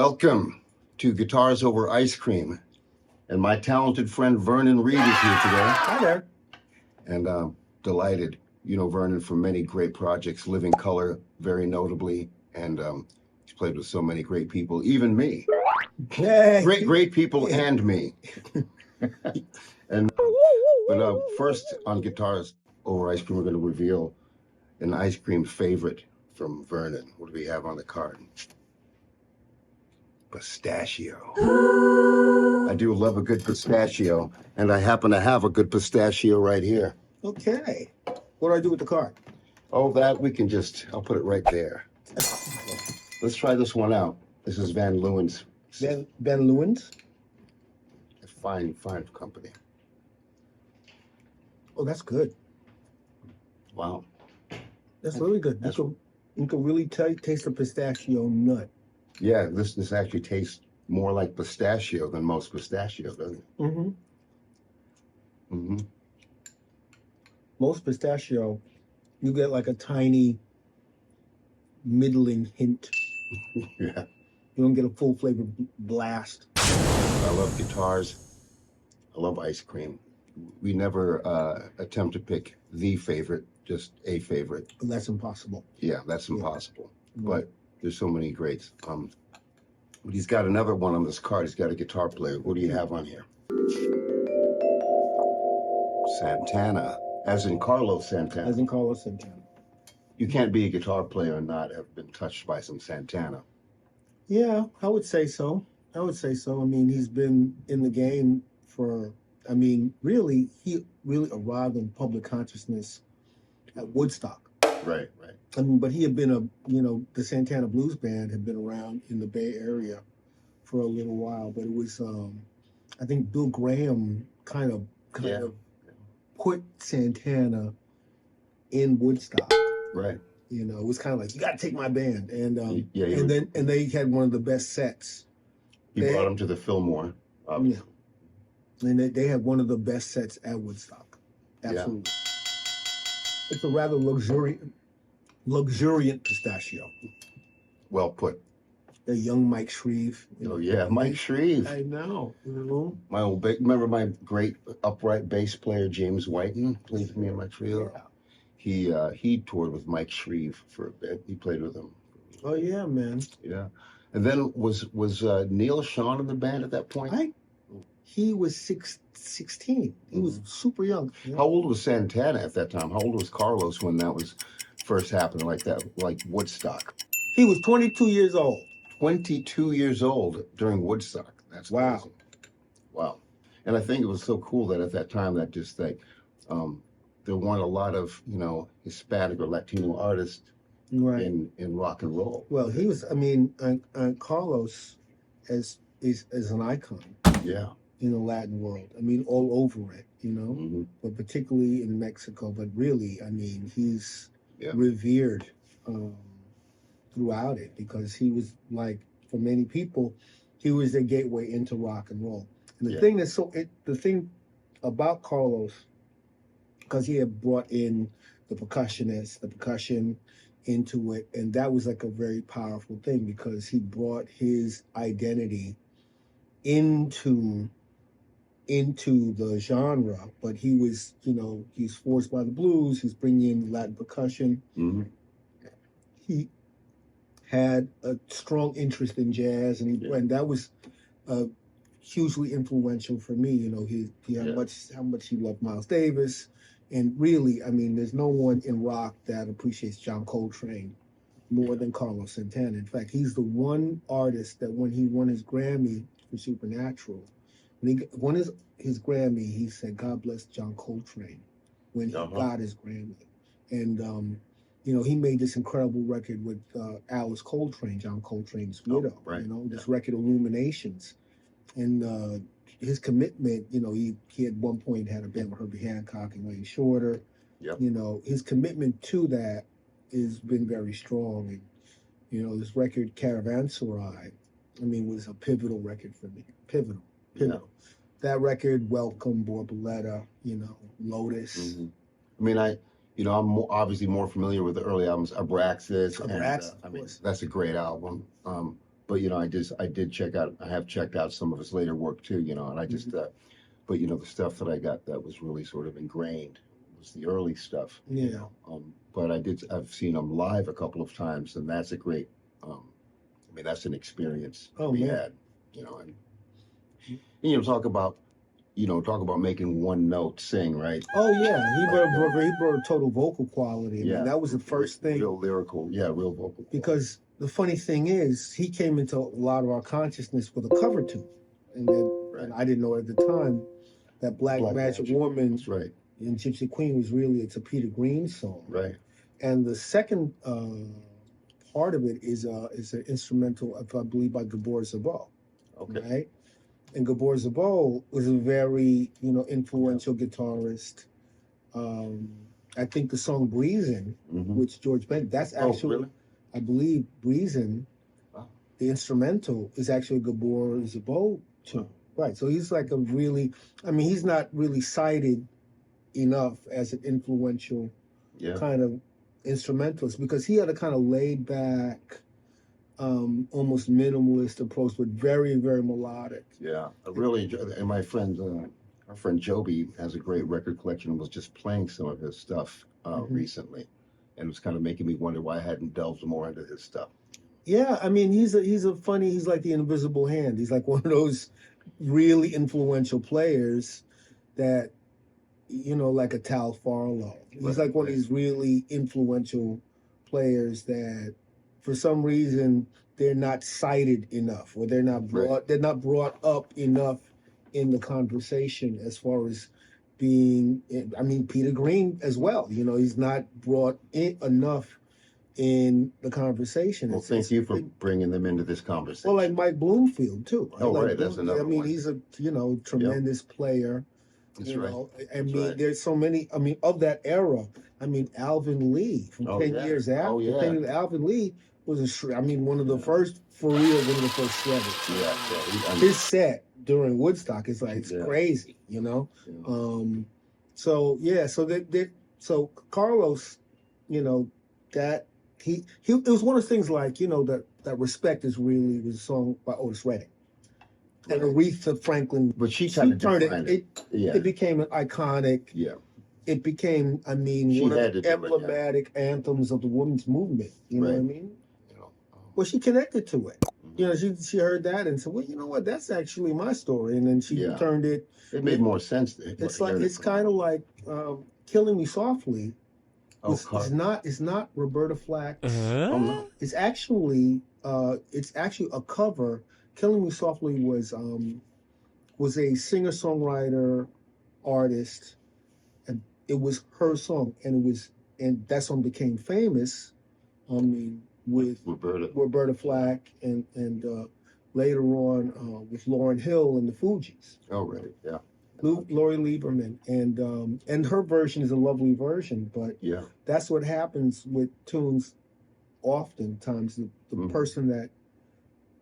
Welcome to Guitars Over Ice Cream. And my talented friend Vernon Reid is here today. Hi there. And delighted. You know Vernon from many great projects, Living Color, very notably. And he's played with so many great people, even me. Hey. Great people and me. But first on Guitars Over Ice Cream, we're going to reveal an ice cream favorite from Vernon. What do we have on the card? Pistachio. I do love a good pistachio, and I happen to have a good pistachio right here. Okay. What do I do with the card? Oh, that we can I'll put it right there. Let's try this one out. This is Van Leeuwen's. Van Leeuwen's? A fine company. Oh, that's good. Wow. That's really good. You can really taste the pistachio nut. Yeah, this actually tastes more like pistachio than most pistachio, doesn't it? Mm-hmm. Mm-hmm. Most pistachio, you get like a tiny, middling hint. Yeah. You don't get a full flavor blast. I love guitars. I love ice cream. We never attempt to pick the favorite, just a favorite. But that's impossible. Yeah, that's impossible. Yeah. But there's so many greats. But he's got another one on this card. He's got a guitar player. What do you have on here? Santana, as in Carlos Santana. As in Carlos Santana. You can't be a guitar player and not have been touched by some Santana. Yeah, I would say so. I mean, he's been in the game for, he really arrived in public consciousness at Woodstock. Right. But he had been the Santana Blues Band had been around in the Bay Area for a little while, but it was, I think Bill Graham kind of put Santana in Woodstock. Right. It was kind of like, you got to take my band, and they had one of the best sets. He brought him to the Fillmore. Yeah, and they had one of the best sets at Woodstock. Absolutely. Yeah. It's a rather luxuriant pistachio. Well put. The young Mike Shreve. Oh yeah, Mike Shreve. I know. My old remember my great upright bass player James Whiten played with me in my trio. Yeah. He toured with Mike Shreve for a bit. He played with him. Oh yeah, man. Yeah, and then was Neil Sean in the band at that point? He was 16. He was super young. Yeah. How old was Santana at that time? How old was Carlos when that was first happening, like Woodstock? He was 22 years old. 22 years old during Woodstock. That's wow. Wow. And I think it was so cool that at that time that just like there weren't a lot of Hispanic or Latino artists in rock and roll. Well, he was. Carlos is an icon. Yeah. In the Latin world. All over it. Mm-hmm. But particularly in Mexico. But really, he's revered throughout it because he was like, for many people, he was a gateway into rock and roll. And the thing about Carlos, because he had brought in the percussion into it, and that was like a very powerful thing because he brought his identity into the genre, but he was, he's forced by the blues. He's bringing in Latin percussion. Mm-hmm. He had a strong interest in jazz, and that was hugely influential for me. How much he loved Miles Davis, and really, there's no one in rock that appreciates John Coltrane more than Carlos Santana. In fact, he's the one artist that when he won his Grammy for Supernatural, when he won his Grammy, he said, "God bless John Coltrane," when he got his Grammy. And, he made this incredible record with Alice Coltrane, John Coltrane's widow, this record Illuminations. And his commitment, he at one point had a band with Herbie Hancock and Wayne Shorter. Yep. His commitment to that has been very strong. And, this record, Caravanserai, was a pivotal record for me. Pivotal. Yeah. That record, Welcome, Borboleta, Lotus. Mm-hmm. I'm obviously more familiar with the early albums, Abraxas. Abraxas, that's a great album. but I did check out. I have checked out some of his later work too. And I just, but the stuff that I got that was really sort of ingrained was the early stuff. Yeah. But I've seen him live a couple of times, and that's a great. I mean, that's an experience we had. And talk about making one note sing, right? Oh yeah, he brought a total vocal quality. I mean, that was the first thing. Real lyrical, real vocal. Quality. Because the funny thing is, he came into a lot of our consciousness with a cover tune, and then and I didn't know at the time that Black Magic Woman in Gypsy Queen was really it's a Peter Green song, right? And the second part of it is an instrumental, I believe, by Gabor Szabo, right? And Gabor Szabo was a very, influential guitarist. I think the song "Breezin'," which George Benson, that's actually, I believe, "Breezin'," the instrumental is actually a Gabor Szabo tune. Right. So he's like he's not really cited enough as an influential kind of instrumentalist because he had a kind of laid back, almost minimalist approach, but very, very melodic. Yeah, I really enjoy that. And my friend, our friend Joby has a great record collection and was just playing some of his stuff recently. And it was kind of making me wonder why I hadn't delved more into his stuff. Yeah, I mean, he's like the invisible hand. He's like one of those really influential players that, like a Tal Farlow. He's like one of these really influential players that for some reason they're not cited enough, or they're not brought up enough in the conversation as far as being. I mean, Peter Green as well. He's not brought in enough in the conversation. Well, thank you for bringing them into this conversation. Well, like Mike Bloomfield too. Right, that's another one. I mean, he's a tremendous player. That's right. I mean, there's so many. I mean, of that era. I mean, Alvin Lee from 10 years after. Oh, yeah. Alvin Lee was one of the first, for real, one of the first shredders. Yeah. His set during Woodstock is like, it's crazy, Yeah. So Carlos, that he it was one of those things like, that Respect is really was a song by Otis Redding. And Aretha Franklin, but she kind of turned it. It became an iconic. Yeah. It became, one of the emblematic anthems of the women's movement. You know what I mean? Well, she connected to it. She heard that and said, well, you know what? That's actually my story. And then she turned it. It made more sense. It's kind of like Killing Me Softly. It's not Roberta Flack. Oh no. It's actually a cover. Killing Me Softly was a singer-songwriter artist, and it was her song, and that song became famous. With Roberta Flack and later on with Lauryn Hill and the Fugees. Oh, right, yeah. Lori Lieberman, and her version is a lovely version, but that's what happens with tunes. Oftentimes, the person that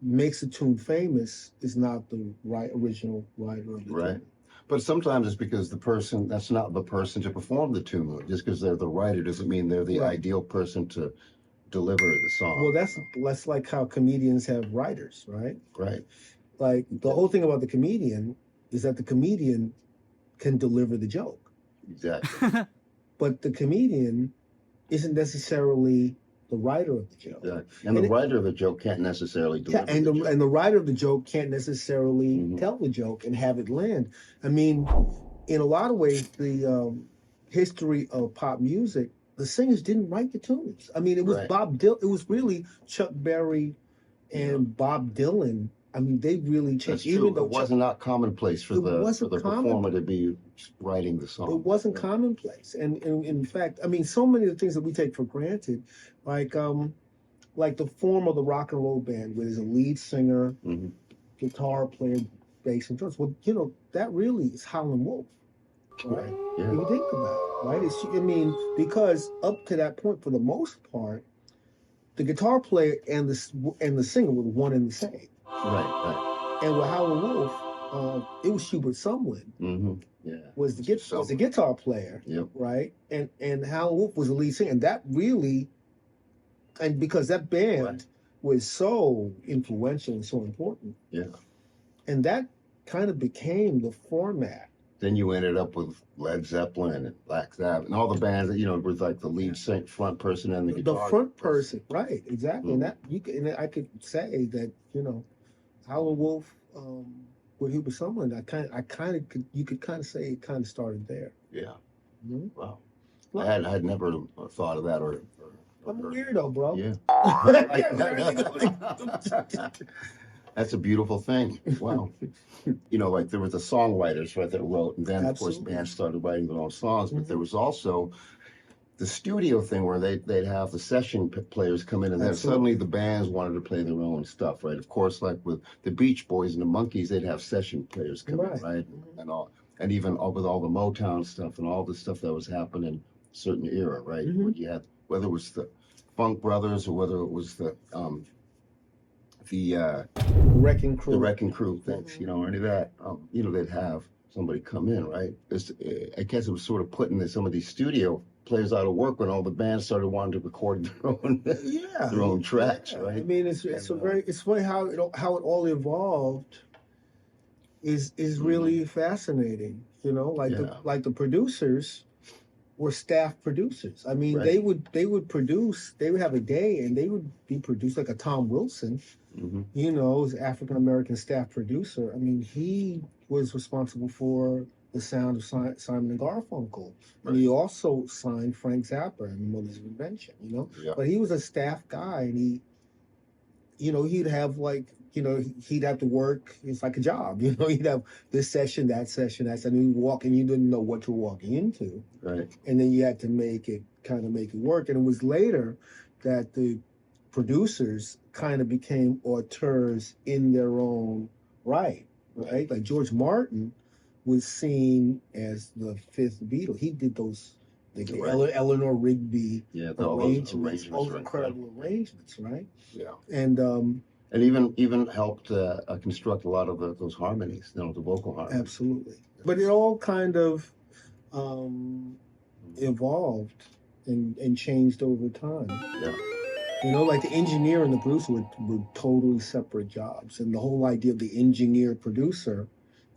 makes a tune famous is not the original writer of the tune. But sometimes it's because that's not the person to perform the tune. Just because they're the writer doesn't mean they're the ideal person to deliver the song. Well, that's like how comedians have writers, right? Right. Like the whole thing about the comedian is that the comedian can deliver the joke. Exactly. But the comedian isn't necessarily the writer of the joke. Exactly. And the writer of the joke can't necessarily deliver the joke. And the writer of the joke can't necessarily tell the joke and have it land. I mean, in a lot of ways, the history of pop music, the singers didn't write the tunes. I mean, it was Bob Dylan. It was really Chuck Berry and Bob Dylan. I mean, they really changed. Even though it was not commonplace for the performer to be writing the song. It wasn't commonplace, and in fact, I mean, so many of the things that we take for granted, like the form of the rock and roll band, where there's a lead singer, guitar player, bass, and drums. Well, that really is Howlin' Wolf. Right? Yeah. If you think about it, right? Because up to that point, for the most part, the guitar player and the singer were one and the same. Right. And with Howlin' Wolf, it was Hubert Sumlin. Was the guitar player. Right? And Howlin' Wolf was the lead singer. And that really, and because that band was so influential and so important. Yeah. And that kind of became the format. Then you ended up with Led Zeppelin and Black Sabbath and all the bands that, with like the lead front person and the guitar. The front person, right, exactly. Mm-hmm. And I could say that, Howlin' Wolf, with Hubert Sumlin, you could kind of say it kind of started there. Yeah. Mm-hmm. Wow. I had never thought of that or I'm a weirdo, bro. Yeah. That's a beautiful thing. Wow. Like there was the songwriters, right, that wrote, and then, of course, bands started writing their own songs, but there was also the studio thing where they'd have the session players come in, and then suddenly the bands wanted to play their own stuff, right? Of course, like with the Beach Boys and the Monkees, they'd have session players come in, right? And even with all the Motown stuff and all the stuff that was happening in a certain era, right? Where you had, whether it was the Funk Brothers or whether it was the Wrecking Crew. The Wrecking Crew things, or any of that, they'd have somebody come in, right? I guess it was sort of putting some of these studio players out of work when all the bands started wanting to record their own tracks, right? I mean, it's funny how it all evolved. Is really fascinating, like the producers were staff producers. I mean, they would produce. They would have a day, and they would be produced like a Tom Wilson. Was African American staff producer. I mean, he was responsible for the sound of Simon and Garfunkel, and he also signed Frank Zappa and Mother's Invention. But he was a staff guy, and he'd have he'd have to work. It's like a job, He'd have this session, that session, that session. And you walk, and you didn't know what you're walking into, right? And then you had to make it work. And it was later that the producers kind of became auteurs in their own right? Like George Martin was seen as the fifth Beatle. He did those. Eleanor Rigby arrangements, those incredible arrangements, right? Yeah, and even helped construct a lot of those harmonies, the vocal harmonies. Absolutely, but it all kind of evolved and changed over time. Yeah, like the engineer and the producer were totally separate jobs, and the whole idea of the engineer producer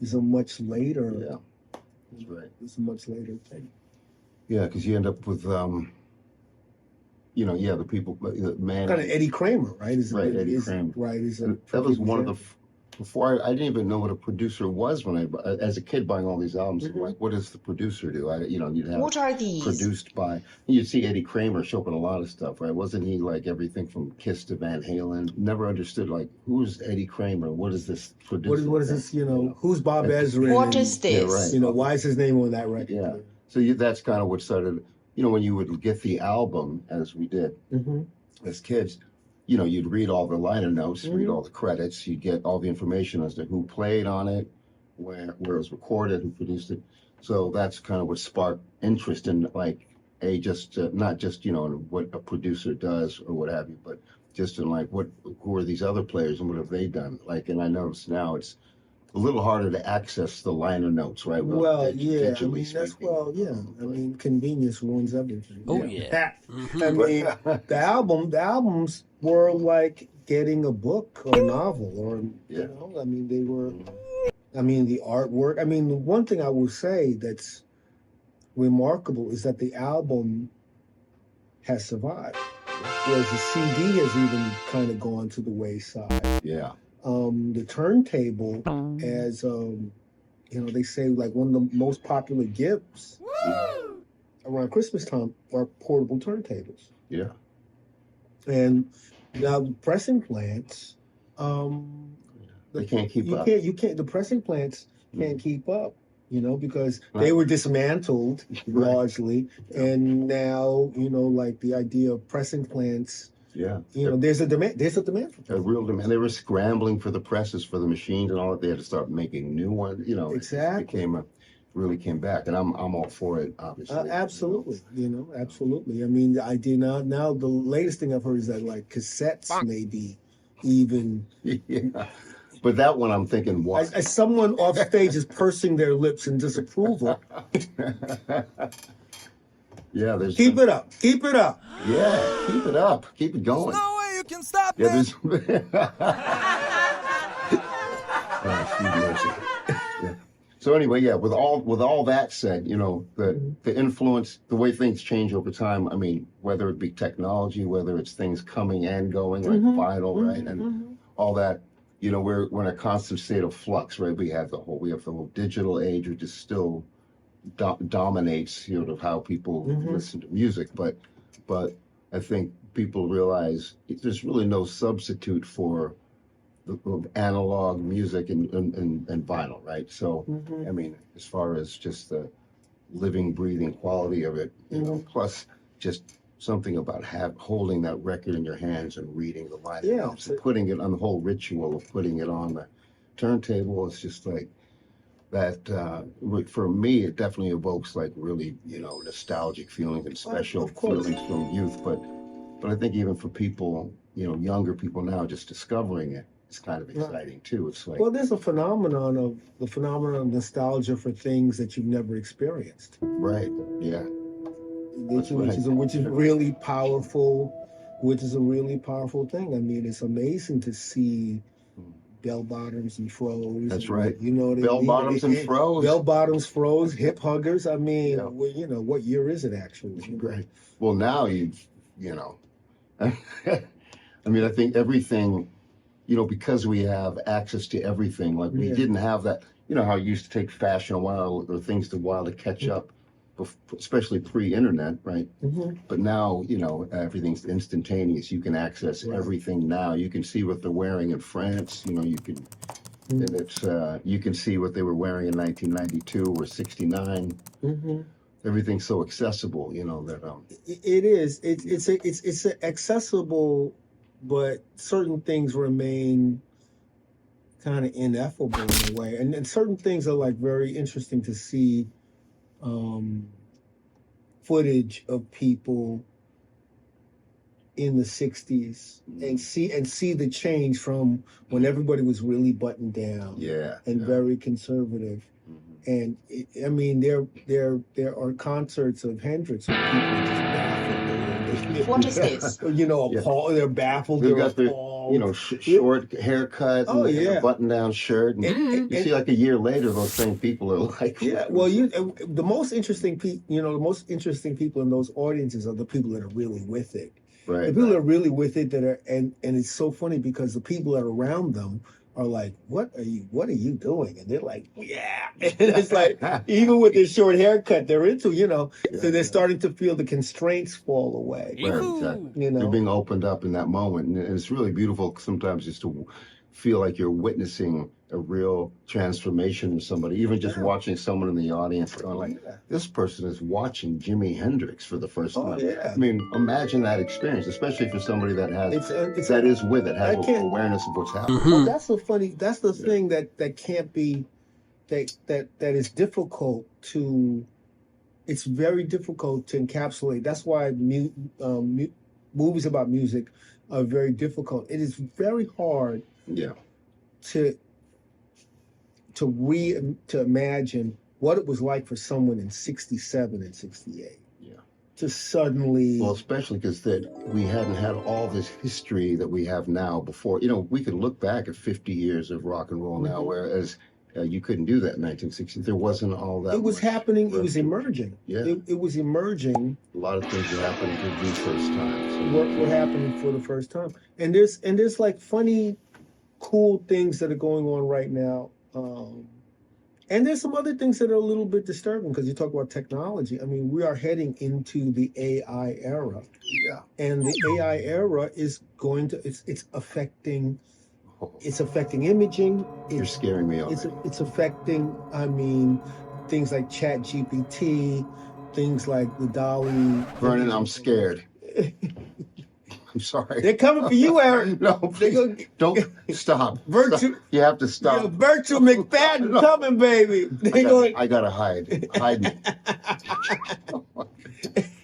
is a much later. Yeah, that's right. It's a much later thing. Yeah, because you end up with, the people, the man. Kind of Eddie Kramer, right? Eddie Kramer. Right. That was one of the, before I didn't even know what a producer was when as a kid buying all these albums. Like, what does the producer do? You'd have what are these? Produced by, you'd see Eddie Kramer show up in a lot of stuff, right? Wasn't he like everything from Kiss to Van Halen? Never understood, like, who's Eddie Kramer? What is this producer? What is this, who's Bob Ezrin? What is this? Yeah, right. Why is his name on that record? Yeah. So that's kind of what started, when you would get the album, as we did as kids, you'd read all the liner notes, read all the credits, you'd get all the information as to who played on it, where it was recorded, who produced it. So that's kind of what sparked interest in, like, not just, in what a producer does or what have you, but just in, like, who are these other players and what have they done? Like, and I notice now it's a little harder to access the liner notes, right? Well, yeah. I mean, convenience ruins everything. Oh, yeah. I mean, the albums were like getting a book or a novel, or I mean, they were. I mean, the artwork. I mean, the one thing I will say that's remarkable is that the album has survived, whereas the CD has even kind of gone to the wayside. Yeah. The turntable, as they say, like one of the most popular gifts around Christmas time are portable turntables. Yeah. And now the pressing plants, they can't keep up. You can't. The pressing plants can't keep up. Because they were dismantled largely, and now like the idea of pressing plants. Yeah, there's a demand. There's a demand for a real demand. They were scrambling for the presses, for the machines, and all that. They had to start making new ones. Exactly. It really came back, and I'm all for it, obviously. Absolutely, absolutely. I mean, the idea now the latest thing I've heard is that like cassettes maybe even. Yeah. But that one, I'm thinking, what? As someone off stage is pursing their lips in disapproval. Yeah, keep it up. Keep it up. Yeah, keep it up. Keep it going. There's no way you can stop Yeah, there's. Sweet mercy. Yeah. So anyway, yeah. With all that said, the influence, the way things change over time. I mean, whether it be technology, whether it's things coming and going, like vinyl, right, and all that. We're in a constant state of flux, right? We have the whole digital age, which is still dominates, how people listen to music, but I think people realize there's really no substitute for the analog music and vinyl, right? So, I mean, as far as just the living, breathing quality of it, plus just something about holding that record in your hands and reading the line notes and putting it on the whole ritual of putting it on the turntable. It's just like that. For me, it definitely evokes like really, nostalgic feelings and special feelings from youth. But I think even for people, younger people now, just discovering it, it's kind of exciting too. It's like, well, there's a phenomenon of nostalgia for things that you've never experienced. Right. Yeah. Which is really powerful. Which is a really powerful thing. I mean, it's amazing to see bell bottoms and froze. That's right. Bell bottoms and froze. Bell bottoms, froze, hip huggers. I mean, what year is it actually? Right. Well, now I mean, I think everything, because we have access to everything, like we didn't have that, how it used to take fashion a while or things a while to catch up, especially pre-internet, right? But now, everything's instantaneous. You can access everything now. You can see what they're wearing in France. You can, and it's you can see what they were wearing in 1992 or 69. Everything's so accessible, that it is. It's accessible, but certain things remain kind of ineffable in a way, and certain things are like very interesting to see. Footage of people in the 60s and see the change from when everybody was really buttoned down and very conservative. And I mean, there are concerts of Hendrix where people are just baffled. What is this? Appalled. They're baffled. They've They're got their, short haircut and a button-down shirt. And you see, like a year later, those same people are like, well, the most interesting people in those audiences are the people that are really with it. Right. The people that are really with it and it's so funny because the people that are around them are like, what are you doing? And they're like, yeah. And it's like, even with their short haircut, they're into, so they're starting to feel the constraints fall away. Right, exactly. They're being opened up in that moment. And it's really beautiful sometimes just to feel like you're witnessing a real transformation in somebody, even just watching someone in the audience going like, this person is watching Jimi Hendrix for the first time. I mean, imagine that experience, especially for somebody that has that is with it, has awareness of what's happening. Well, that's the thing that can't be that is difficult to. It's very difficult to encapsulate. That's why movies about music are very difficult. It is very hard. To imagine what it was like for someone in 67 and 68. To suddenly. Well, especially because we hadn't had all this history that we have now before. We could look back at 50 years of rock and roll now, whereas you couldn't do that in 1960. There wasn't all that. It was happening. It was emerging. It was emerging. A lot of things were happening for the first time. So. Were happening for the first time. And there's like funny, cool things that are going on right now. And there's some other things that are a little bit disturbing because you talk about technology. I mean, we are heading into the AI era. And the AI era is it's affecting imaging. You're scaring me already. It's affecting, things like Chat GPT, things like the Dolly. Vernon, I'm scared. I'm sorry. They're coming for you, Eric. No, please, don't stop. Virtual. You have to stop. Virtual McFadden coming, baby. I gotta hide. Hide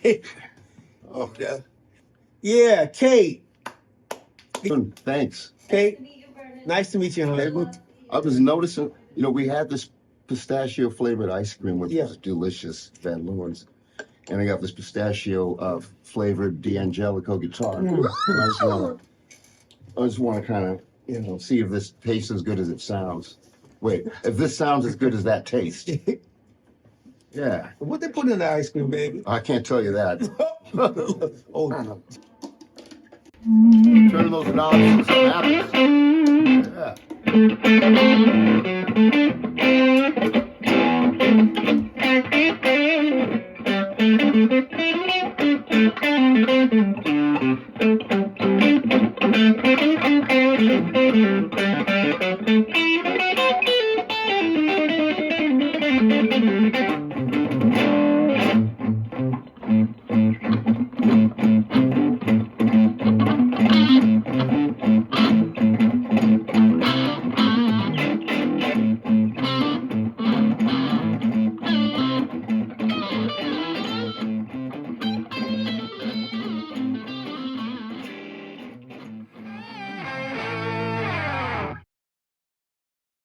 me. Yeah, Kate. Thanks. Kate, nice to meet you, honey. I was noticing, we had this pistachio flavored ice cream, which was delicious, Van Leeuwen's. And I got this pistachio flavored D'Angelico guitar. I just want to kind of, see if this tastes as good as it sounds. Wait, if this sounds as good as that tastes. Yeah. What they put in the ice cream, baby? I can't tell you that. Oh, Turn those knobs and something happens. Yeah.